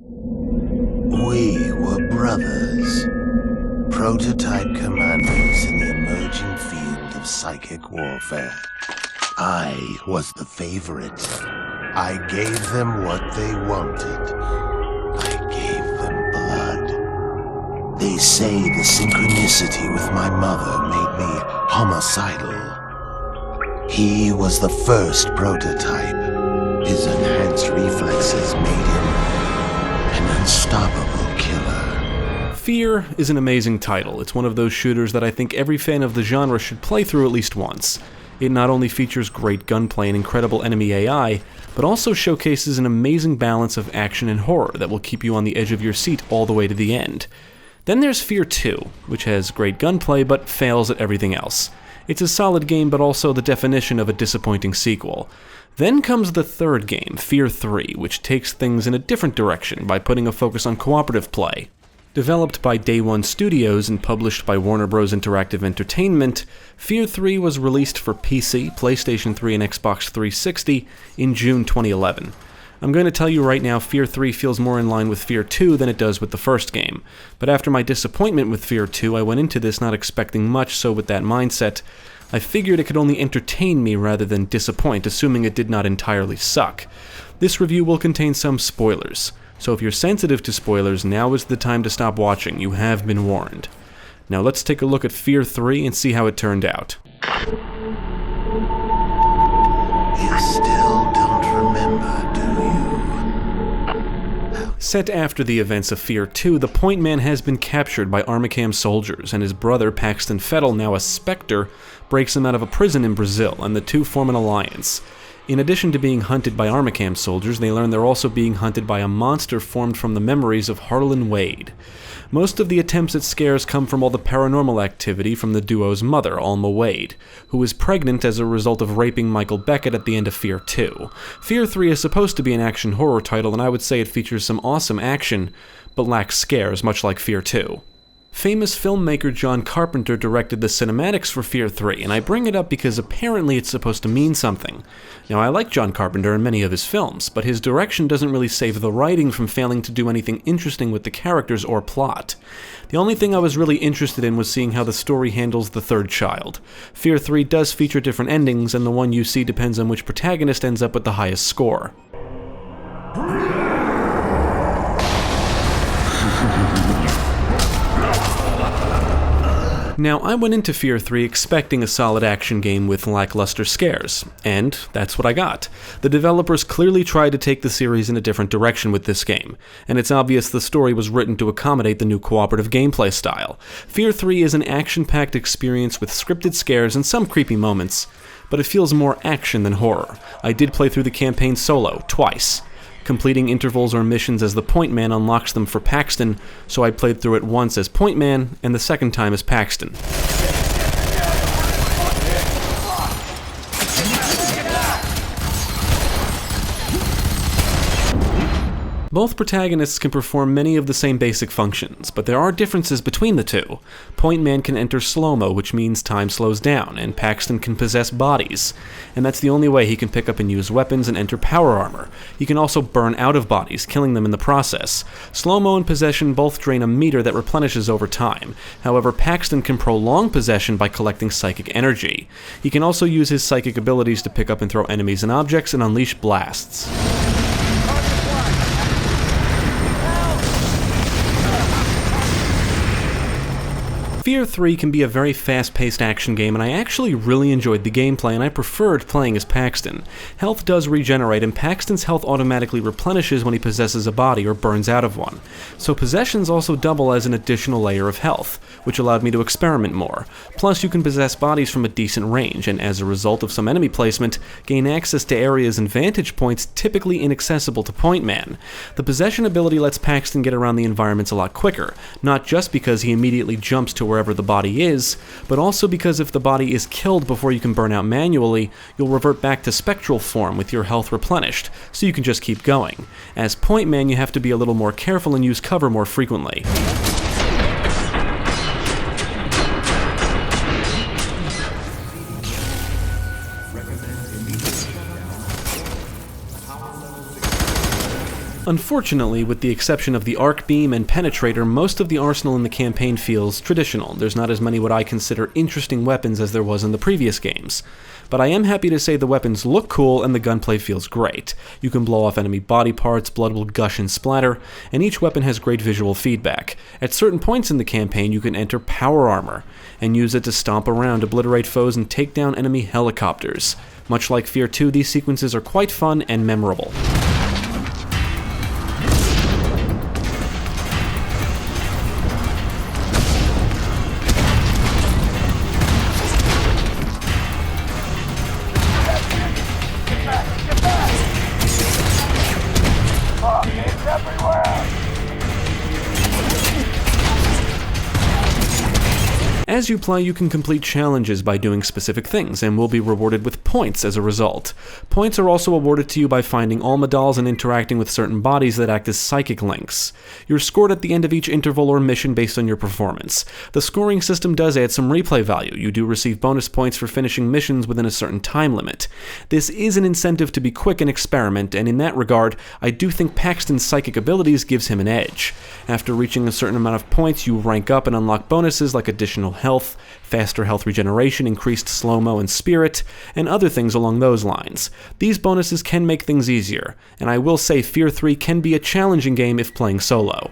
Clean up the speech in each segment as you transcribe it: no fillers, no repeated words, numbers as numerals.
We were brothers, prototype commanders in the emerging field of psychic warfare. I was the favorite. I gave them what they wanted. I gave them blood. They say the synchronicity with my mother made me homicidal. He was the first prototype. His enhanced reflexes made him an unstoppable killer. F.E.A.R. is an amazing title. It's one of those shooters that I think every fan of the genre should play through at least once. It not only features great gunplay and incredible enemy AI, but also showcases an amazing balance of action and horror that will keep you on the edge of your seat all the way to the end. Then there's F.E.A.R 2, which has great gunplay but fails at everything else. It's a solid game but also the definition of a disappointing sequel. Then comes the third game, F.E.A.R 3, which takes things in a different direction by putting a focus on cooperative play. Developed by Day One Studios and published by Warner Bros. Interactive Entertainment, F.E.A.R 3 was released for PC, PlayStation 3, and Xbox 360 in June 2011. I'm going to tell you right now, F.E.A.R 3 feels more in line with F.E.A.R 2 than it does with the first game. But after my disappointment with F.E.A.R 2, I went into this not expecting much, so with that mindset, I figured it could only entertain me rather than disappoint, assuming it did not entirely suck. This review will contain some spoilers, so if you're sensitive to spoilers, now is the time to stop watching. You have been warned. Now let's take a look at F.E.A.R 3 and see how it turned out. You still don't remember, do you? Set after the events of F.E.A.R 2, the Point Man has been captured by Armacam soldiers, and his brother, Paxton Fettel, now a Spectre, breaks him out of a prison in Brazil, and the two form an alliance. In addition to being hunted by Armacam soldiers, they learn they're also being hunted by a monster formed from the memories of Harlan Wade. Most of the attempts at scares come from all the paranormal activity from the duo's mother, Alma Wade, who is pregnant as a result of raping Michael Beckett at the end of F.E.A.R 2. F.E.A.R 3 is supposed to be an action horror title, and I would say it features some awesome action, but lacks scares, much like F.E.A.R 2. Famous filmmaker John Carpenter directed the cinematics for F.E.A.R 3, and I bring it up because apparently it's supposed to mean something. Now, I like John Carpenter in many of his films, but his direction doesn't really save the writing from failing to do anything interesting with the characters or plot. The only thing I was really interested in was seeing how the story handles the third child. F.E.A.R 3 does feature different endings, and the one you see depends on which protagonist ends up with the highest score. Now, I went into F.E.A.R 3 expecting a solid action game with lackluster scares, and that's what I got. The developers clearly tried to take the series in a different direction with this game, and it's obvious the story was written to accommodate the new cooperative gameplay style. F.E.A.R 3 is an action-packed experience with scripted scares and some creepy moments, but it feels more action than horror. I did play through the campaign solo, twice. Completing intervals or missions as the Point Man unlocks them for Paxton, so I played through it once as Point Man and the second time as Paxton. Both protagonists can perform many of the same basic functions, but there are differences between the two. Point Man can enter slow-mo, which means time slows down, and Paxton can possess bodies, and that's the only way he can pick up and use weapons and enter power armor. He can also burn out of bodies, killing them in the process. Slow-mo and possession both drain a meter that replenishes over time. However, Paxton can prolong possession by collecting psychic energy. He can also use his psychic abilities to pick up and throw enemies and objects and unleash blasts. F.E.A.R 3 can be a very fast-paced action game, and I actually really enjoyed the gameplay, and I preferred playing as Paxton. Health does regenerate, and Paxton's health automatically replenishes when he possesses a body or burns out of one. So possessions also double as an additional layer of health, which allowed me to experiment more. Plus, you can possess bodies from a decent range, and as a result of some enemy placement, gain access to areas and vantage points typically inaccessible to Point Man. The possession ability lets Paxton get around the environments a lot quicker, not just because he immediately jumps to wherever the body is, but also because if the body is killed before you can burn out manually, you'll revert back to spectral form with your health replenished, so you can just keep going. As Point Man, you have to be a little more careful and use cover more frequently. Unfortunately, with the exception of the arc beam and penetrator, most of the arsenal in the campaign feels traditional. There's not as many what I consider interesting weapons as there was in the previous games. But I am happy to say the weapons look cool and the gunplay feels great. You can blow off enemy body parts, blood will gush and splatter, and each weapon has great visual feedback. At certain points in the campaign, you can enter power armor, and use it to stomp around, obliterate foes, and take down enemy helicopters. Much like F.E.A.R 2, these sequences are quite fun and memorable. As you play, you can complete challenges by doing specific things, and will be rewarded with points as a result. Points are also awarded to you by finding Alma dolls and interacting with certain bodies that act as psychic links. You're scored at the end of each interval or mission based on your performance. The scoring system does add some replay value. You do receive bonus points for finishing missions within a certain time limit. This is an incentive to be quick and experiment, and in that regard, I do think Paxton's psychic abilities gives him an edge. After reaching a certain amount of points, you rank up and unlock bonuses like additional health, faster health regeneration, increased slow-mo and spirit, and other things along those lines. These bonuses can make things easier, and I will say F.E.A.R 3 can be a challenging game if playing solo.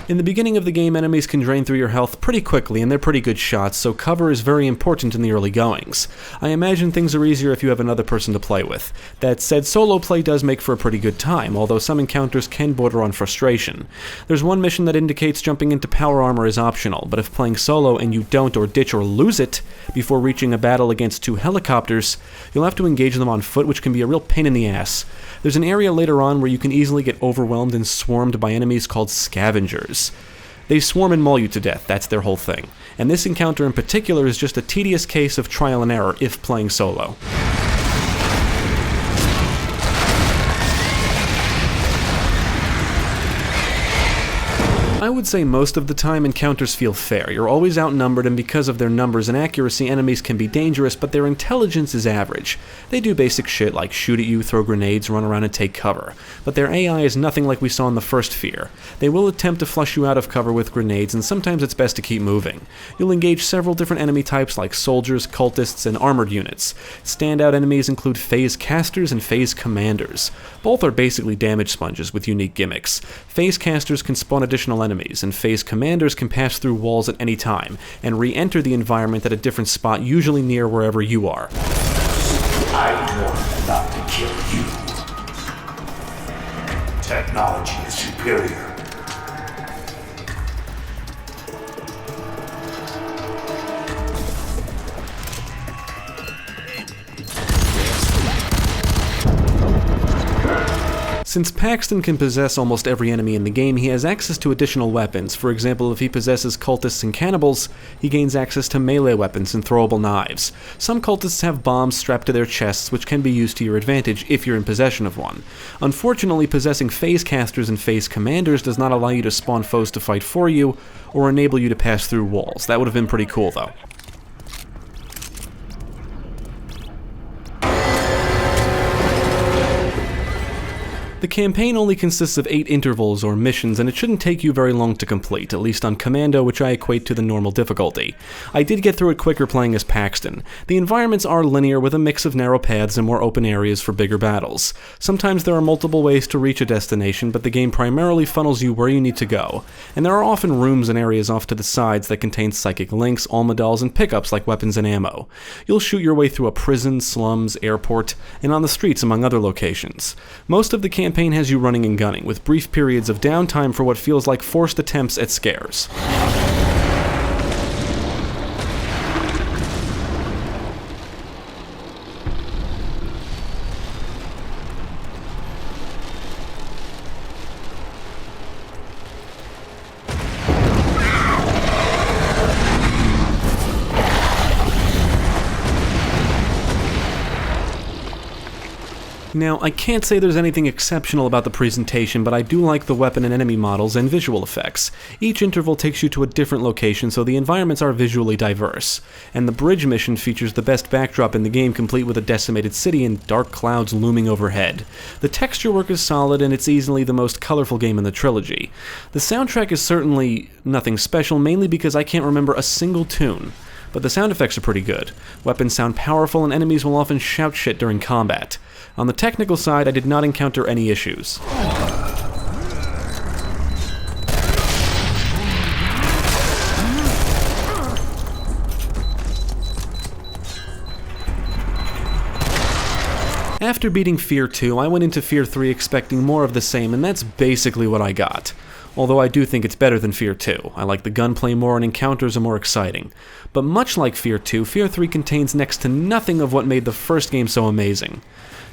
In the beginning of the game, enemies can drain through your health pretty quickly, and they're pretty good shots, so cover is very important in the early goings. I imagine things are easier if you have another person to play with. That said, solo play does make for a pretty good time, although some encounters can border on frustration. There's one mission that indicates jumping into power armor is optional, but if playing solo and you don't or ditch or lose it before reaching a battle against 2 helicopters, you'll have to engage them on foot, which can be a real pain in the ass. There's an area later on where you can easily get overwhelmed and swarmed by enemies called Scavengers. They swarm and maul you to death, that's their whole thing. And this encounter in particular is just a tedious case of trial and error if playing solo. I would say most of the time encounters feel fair. You're always outnumbered, and because of their numbers and accuracy, enemies can be dangerous, but their intelligence is average. They do basic shit like shoot at you, throw grenades, run around and take cover. But their AI is nothing like we saw in the first F.E.A.R. They will attempt to flush you out of cover with grenades, and sometimes it's best to keep moving. You'll engage several different enemy types like soldiers, cultists, and armored units. Standout enemies include phase casters and phase commanders. Both are basically damage sponges with unique gimmicks. Phase casters can spawn additional enemies, and phase commanders can pass through walls at any time, and re-enter the environment at a different spot, usually near wherever you are. I warned not to kill you. Technology is superior. Since Paxton can possess almost every enemy in the game, he has access to additional weapons. For example, if he possesses cultists and cannibals, he gains access to melee weapons and throwable knives. Some cultists have bombs strapped to their chests, which can be used to your advantage if you're in possession of one. Unfortunately, possessing phase casters and phase commanders does not allow you to spawn foes to fight for you, or enable you to pass through walls. That would have been pretty cool, though. The campaign only consists of 8 intervals or missions, and it shouldn't take you very long to complete, at least on Commando, which I equate to the normal difficulty. I did get through it quicker playing as Paxton. The environments are linear with a mix of narrow paths and more open areas for bigger battles. Sometimes there are multiple ways to reach a destination, but the game primarily funnels you where you need to go, and there are often rooms and areas off to the sides that contain psychic links, Alma dolls, and pickups like weapons and ammo. You'll shoot your way through a prison, slums, airport, and on the streets among other locations. Most of the campaign has you running and gunning, with brief periods of downtime for what feels like forced attempts at scares. Now, I can't say there's anything exceptional about the presentation, but I do like the weapon and enemy models and visual effects. Each interval takes you to a different location, so the environments are visually diverse. And the bridge mission features the best backdrop in the game, complete with a decimated city and dark clouds looming overhead. The texture work is solid, and it's easily the most colorful game in the trilogy. The soundtrack is certainly nothing special, mainly because I can't remember a single tune. But the sound effects are pretty good. Weapons sound powerful, and enemies will often shout shit during combat. On the technical side, I did not encounter any issues. After beating F.E.A.R 2, I went into F.E.A.R 3 expecting more of the same, and that's basically what I got. Although I do think it's better than F.E.A.R 2. I like the gunplay more and encounters are more exciting. But much like F.E.A.R 2, F.E.A.R 3 contains next to nothing of what made the first game so amazing.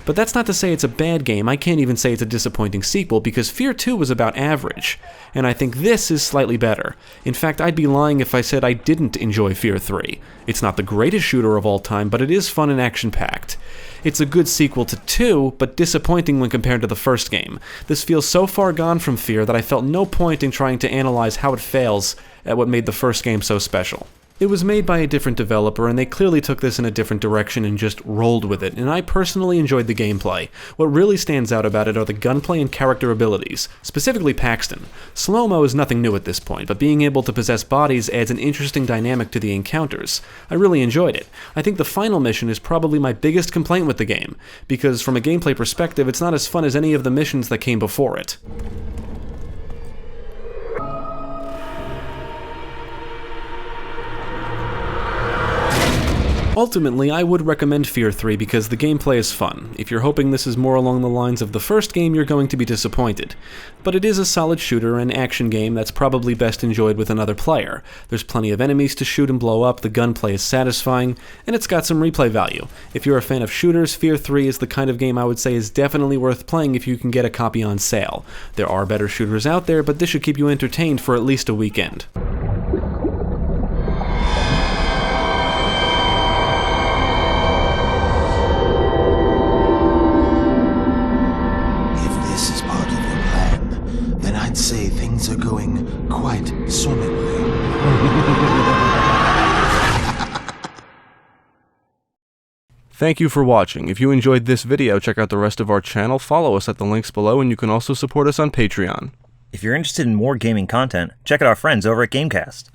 But that's not to say it's a bad game. I can't even say it's a disappointing sequel, because F.E.A.R 2 was about average, and I think this is slightly better. In fact, I'd be lying if I said I didn't enjoy F.E.A.R 3. It's not the greatest shooter of all time, but it is fun and action-packed. It's a good sequel to 2, but disappointing when compared to the first game. This feels so far gone from F.E.A.R that I felt no point in trying to analyze how it fails at what made the first game so special. It was made by a different developer, and they clearly took this in a different direction and just rolled with it, and I personally enjoyed the gameplay. What really stands out about it are the gunplay and character abilities, specifically Paxton. Slow-mo is nothing new at this point, but being able to possess bodies adds an interesting dynamic to the encounters. I really enjoyed it. I think the final mission is probably my biggest complaint with the game, because from a gameplay perspective, it's not as fun as any of the missions that came before it. Ultimately, I would recommend F.E.A.R 3 because the gameplay is fun. If you're hoping this is more along the lines of the first game, you're going to be disappointed. But it is a solid shooter and action game that's probably best enjoyed with another player. There's plenty of enemies to shoot and blow up, the gunplay is satisfying, and it's got some replay value. If you're a fan of shooters, F.E.A.R 3 is the kind of game I would say is definitely worth playing if you can get a copy on sale. There are better shooters out there, but this should keep you entertained for at least a weekend. Say things are going quite swimmingly. Thank you for watching. If you enjoyed this video, check out the rest of our channel, follow us at the links below, and you can also support us on Patreon. If you're interested in more gaming content, check out our friends over at Gamecast.